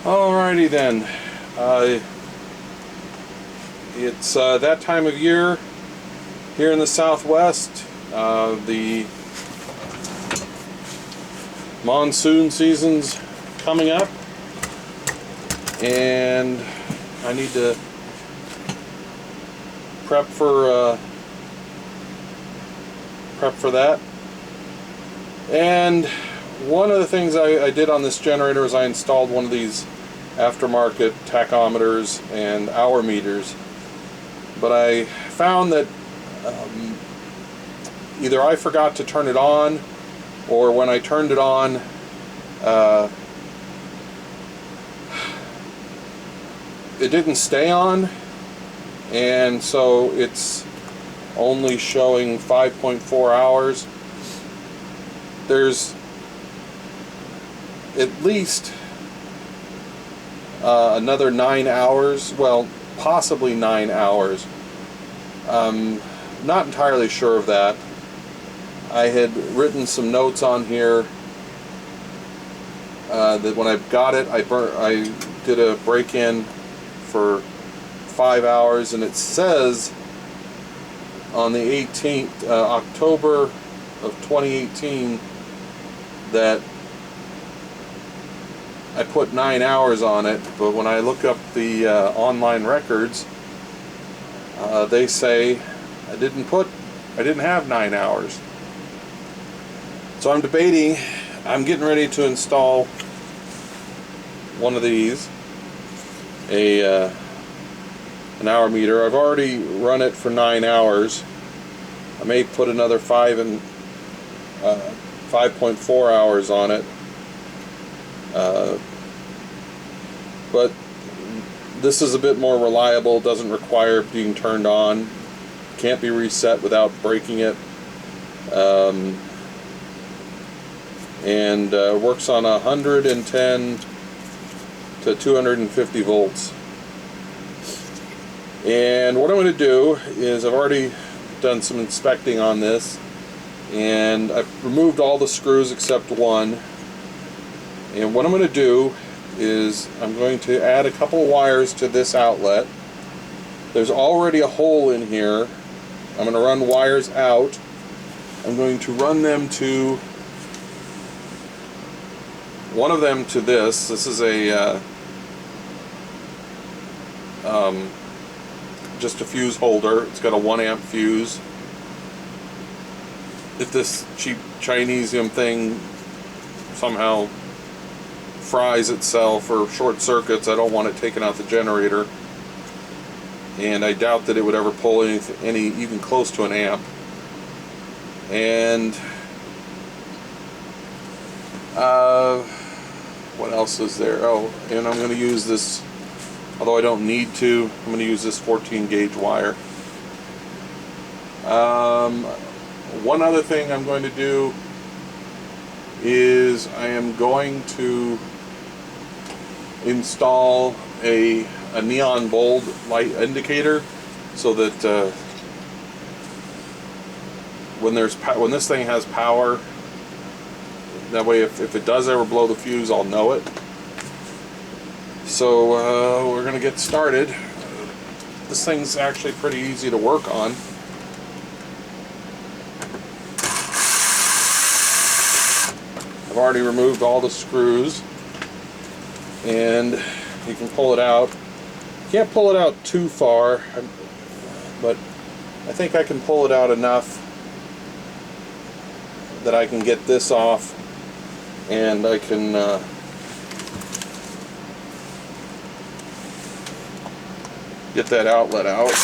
Alrighty then. It's that time of year here in the Southwest. The monsoon season's coming up, and I need to prep for that. And one of the things I did on this generator is I installed one of these aftermarket tachometers and hour meters, but I found that either I forgot to turn it on, or when I turned it on, it didn't stay on, and so it's only showing 5.4 hours. There's at least another 9 hours, well, possibly 9 hours. Not entirely sure of that. I had written some notes on here that when I got it, I did a break-in for 5 hours, and it says on the 18th, October of 2018, that I put 9 hours on it, but when I look up the online records, they say I didn't have 9 hours. So I'm debating. I'm getting ready to install one of these, an hour meter. I've already run it for 9 hours. I may put another 5.4 hours on it. But this is a bit more reliable, doesn't require being turned on, can't be reset without breaking it, and works on 110 to 250 volts. And what I'm going to do is, I've already done some inspecting on this, and I've removed all the screws except one. And what I'm going to do is I'm going to add a couple of wires to this outlet. There's already a hole in here. I'm going to run wires out. I'm going to run them to, one of them to this. This is a just a fuse holder. It's got a 1 amp fuse. If this cheap Chinesium thing somehow fries itself or short circuits, I don't want it taken out the generator, and I doubt that it would ever pull any even close to an amp. And what else is there? Oh, and I'm going to use this, although I don't need to, I'm going to use this 14 gauge wire. One other thing I'm going to do is I am going to install a neon bulb light indicator, so that when this thing has power, that way if it does ever blow the fuse, I'll know it. So we're gonna get started. This thing's actually pretty easy to work on. I've already removed all the screws, and you can pull it out. You can't pull it out too far, but I think I can pull it out enough that I can get this off, and I can get that outlet out.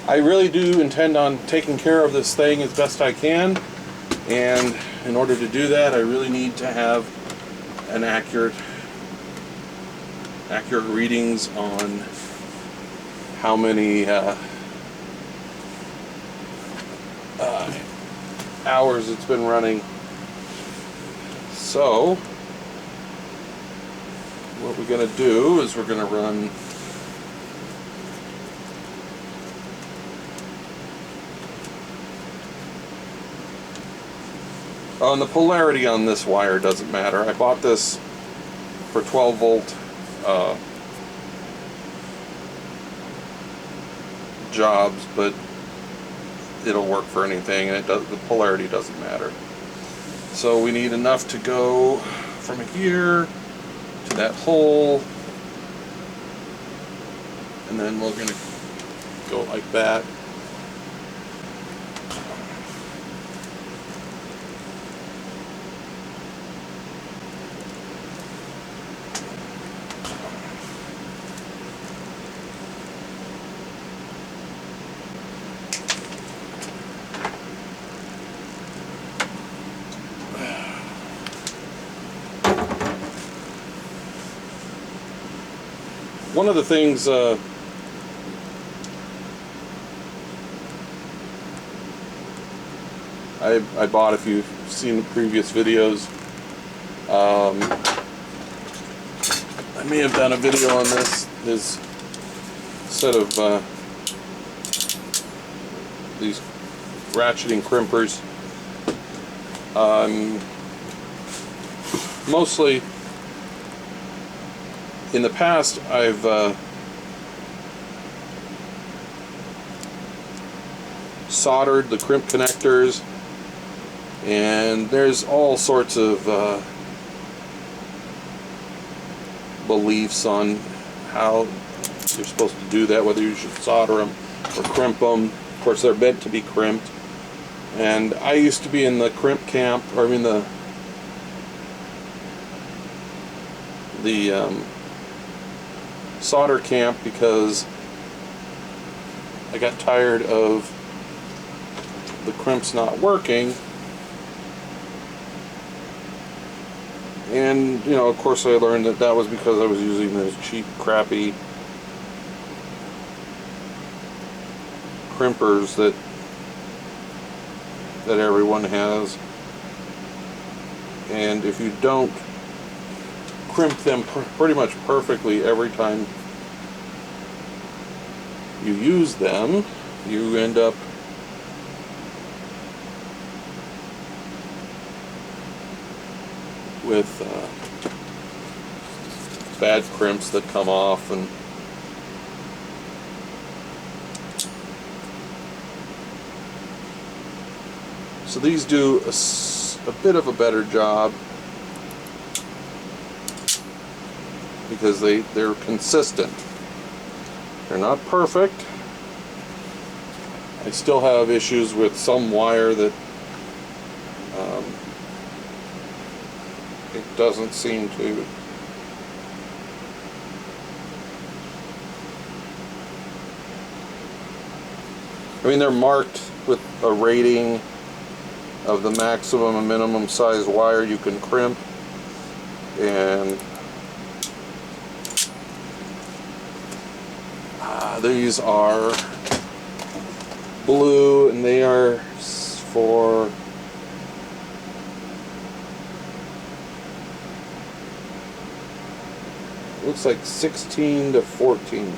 I really do intend on taking care of this thing as best I can, and in order to do that, I really need to have an accurate readings on how many hours it's been running. So what we're going to do is we're going to run and the polarity on this wire doesn't matter. I bought this for 12 volt jobs, but it'll work for anything, and the polarity doesn't matter. So we need enough to go from here to that hole, and then we're going to go like that. One of the things I bought, if you've seen the previous videos, I may have done a video on this, is a set of these ratcheting crimpers. Mostly in the past, I've soldered the crimp connectors, and there's all sorts of beliefs on how you're supposed to do that, whether you should solder them or crimp them. Of course, they're meant to be crimped, and I used to be in the crimp camp, or I mean the solder camp, because I got tired of the crimps not working. And, you know, of course I learned that that was because I was using those cheap, crappy crimpers that everyone has. And if you don't crimp them pretty much perfectly every time you use them, you end up with bad crimps that come off. And so these do a bit of a better job, because they're consistent. They're not perfect. I still have issues with some wire that it doesn't seem to they're marked with a rating of the maximum and minimum size wire you can crimp, and these are blue, and they are for looks like 16 to 14.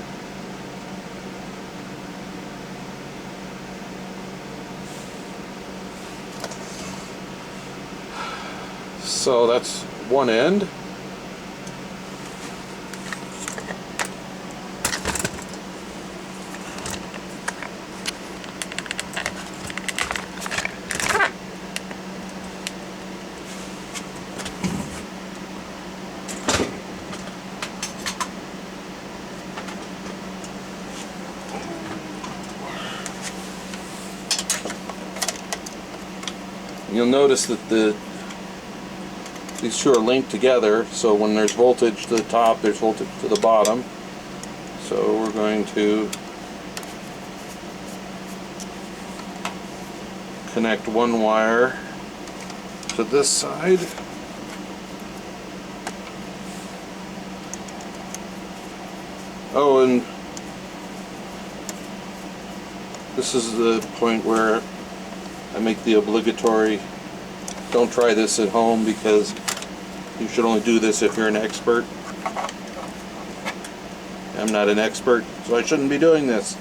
So that's one end. You'll notice that these two are linked together, so when there's voltage to the top, there's voltage to the bottom. So we're going to connect one wire to this side. Oh, and this is the point where I make the obligatory, don't try this at home, because You should only do this if you're an expert. I'm not an expert, so I shouldn't be doing this.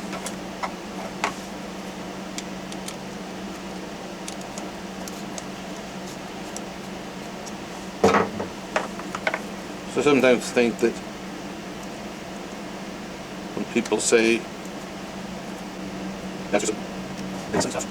So I sometimes think that when people say that's just make some stuff.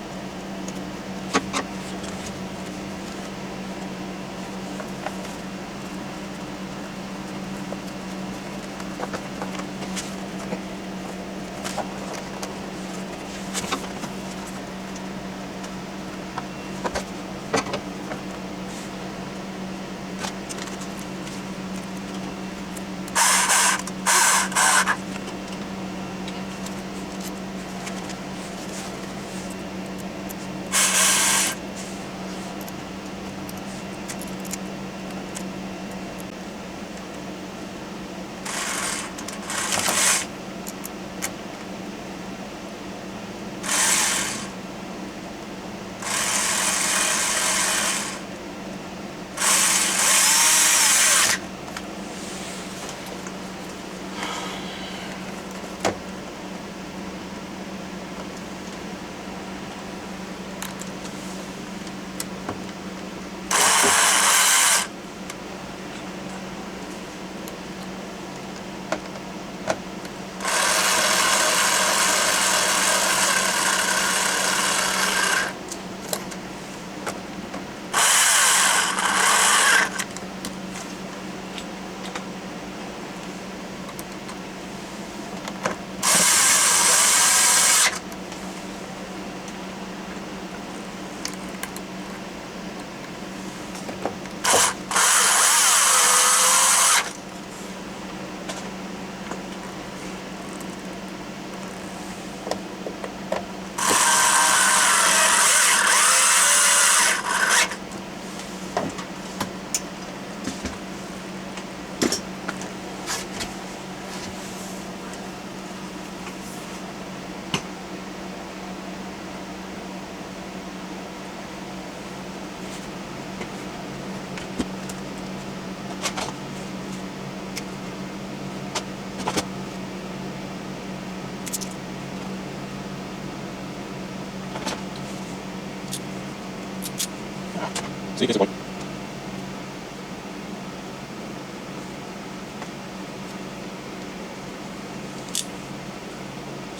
So you can see one.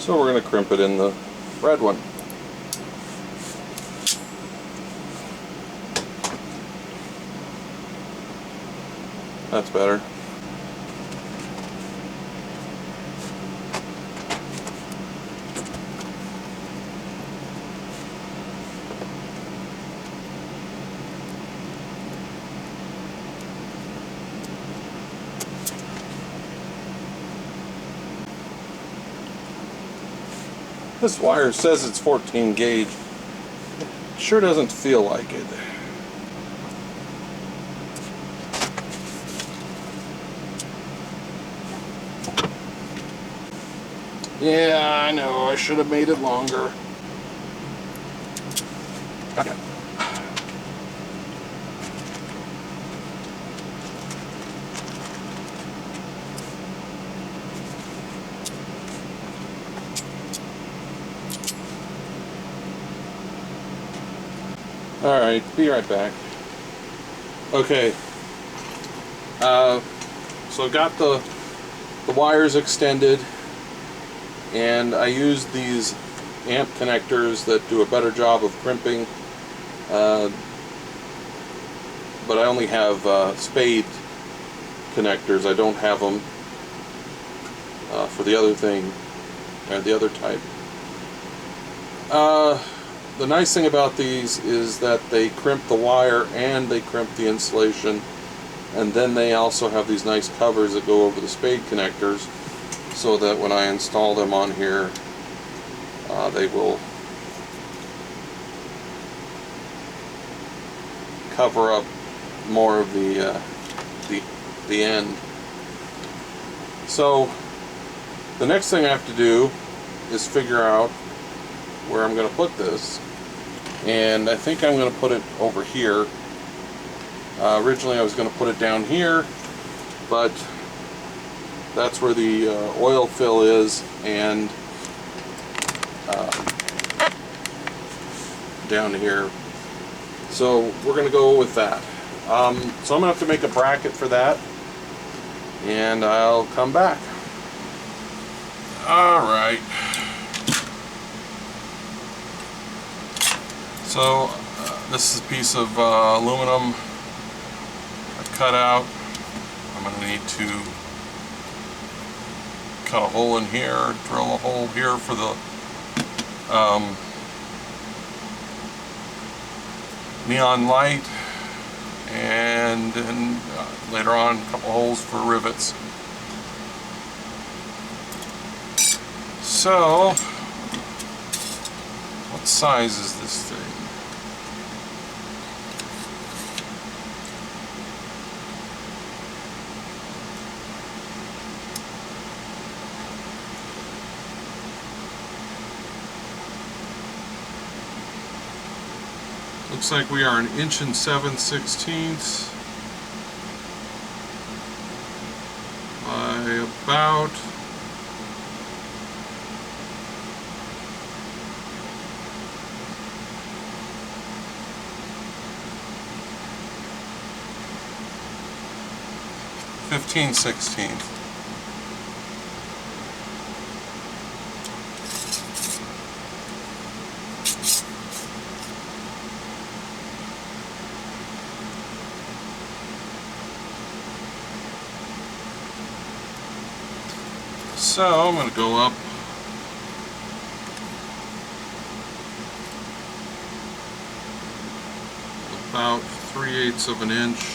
So we're going to crimp it in the red one. That's better. This wire says it's 14 gauge. It sure doesn't feel like it. Yeah, I know. I should have made it longer. Okay. Alright, be right back. Okay. So I've got the wires extended, and I used these amp connectors that do a better job of crimping, but I only have spade connectors. I don't have them for the other thing, or the other type. The nice thing about these is that they crimp the wire and they crimp the insulation, and then they also have these nice covers that go over the spade connectors, so that when I install them on here, they will cover up more of the end. So the next thing I have to do is figure out where I'm going to put this, and I think I'm going to put it over here Originally I was going to put it down here, but that's where the oil fill is, and down here. So we're going to go with that. So I'm going to have to make a bracket for that, and I'll come back. Alright. So this is a piece of aluminum I've cut out. I'm going to need to cut a hole in here, drill a hole here for the neon light, and then later on a couple holes for rivets. So, what size is this thing? Looks like we are 1 inch and 7/16 by about 15/16. So I'm going to go up about 3/8 of an inch.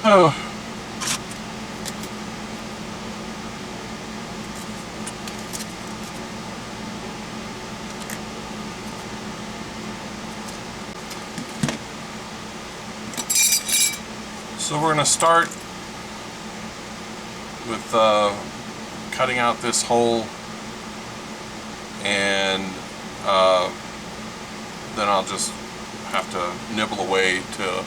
Oh. So we're going to start with cutting out this hole, and then I'll just have to nibble away till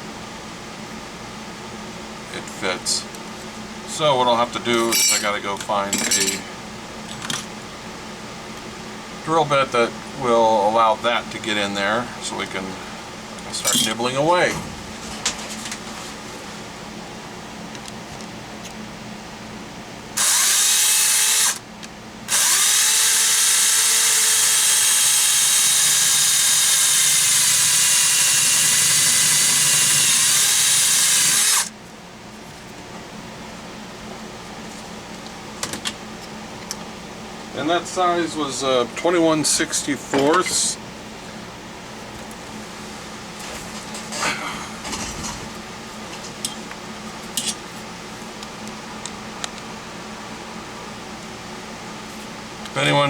it fits. So what I'll have to do is I gotta go find a drill bit that will allow that to get in there so we can start nibbling away. And that size was 21/64.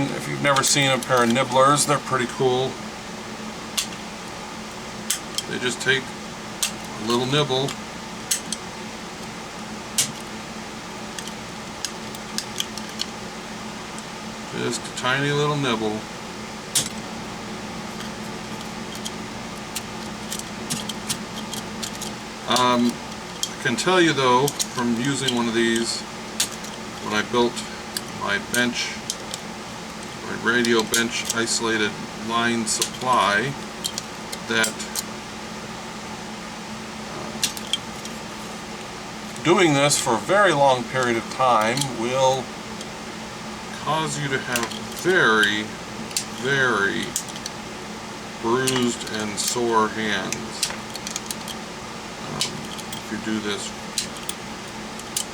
If you've never seen a pair of nibblers, they're pretty cool. They just take a little nibble, just a tiny little nibble. I can tell you though, from using one of these, when I built my bench, my radio bench isolated line supply, that doing this for a very long period of time will cause you to have very, very bruised and sore hands if you do this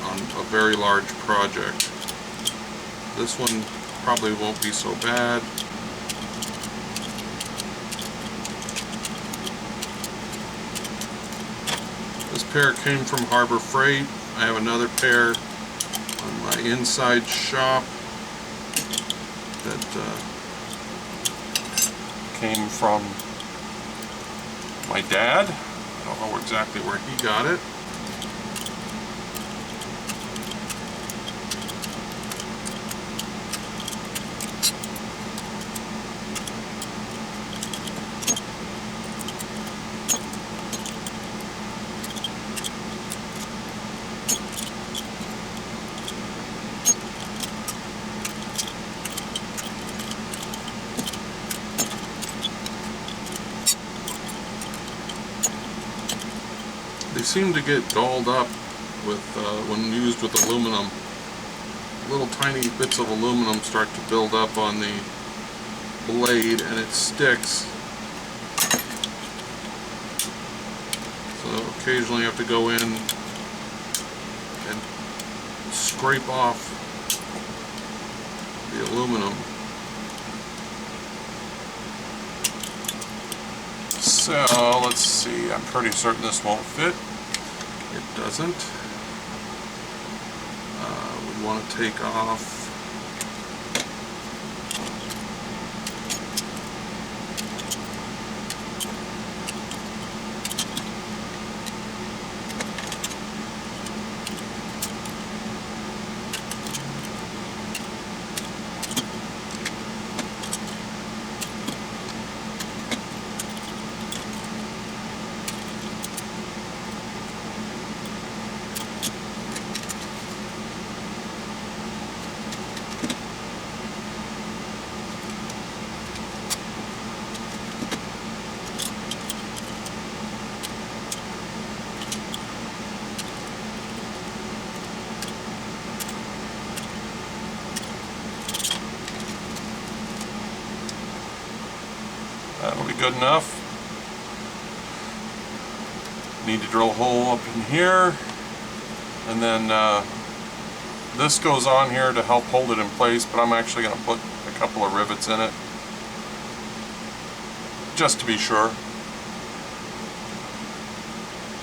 on a very large project. This one probably won't be so bad. pair came from Harbor Freight. I have another pair on my inside shop that came from my dad. I don't know exactly where he got it. They seem to get dolled up with when used with aluminum. Little tiny bits of aluminum start to build up on the blade and it sticks. So occasionally you have to go in and scrape off the aluminum. So let's see, I'm pretty certain this won't fit. It doesn't. We want to take off that'll be good enough. Need to drill a hole up in here, and then this goes on here to help hold it in place, but I'm actually going to put a couple of rivets in it just to be sure.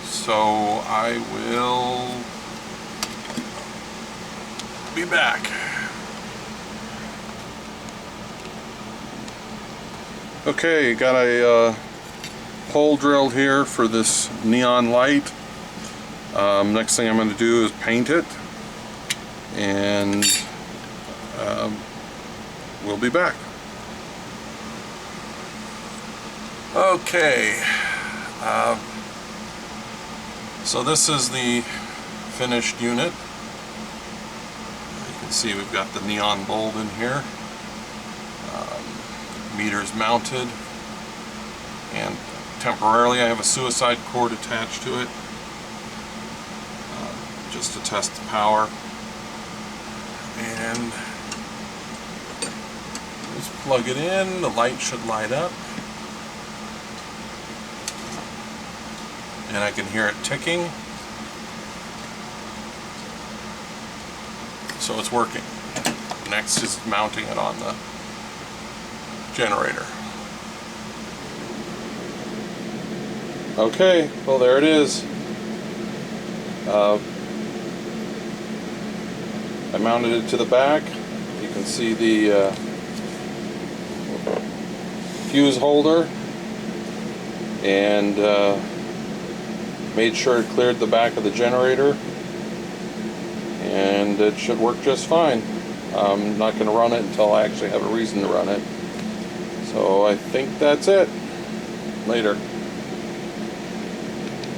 So I will be back. Okay, got a hole drilled here for this neon light. Next thing I'm going to do is paint it, and we'll be back. Okay, so this is the finished unit. You can see we've got the neon bulb in here. Meters mounted, and temporarily I have a suicide cord attached to it just to test the power. And just plug it in, the light should light up, and I can hear it ticking, so it's working. Next is mounting it on the generator. Okay, well there it is. I mounted it to the back. You can see the fuse holder, and made sure it cleared the back of the generator, and it should work just fine. I'm not going to run it until I actually have a reason to run it. So I think that's it. Later.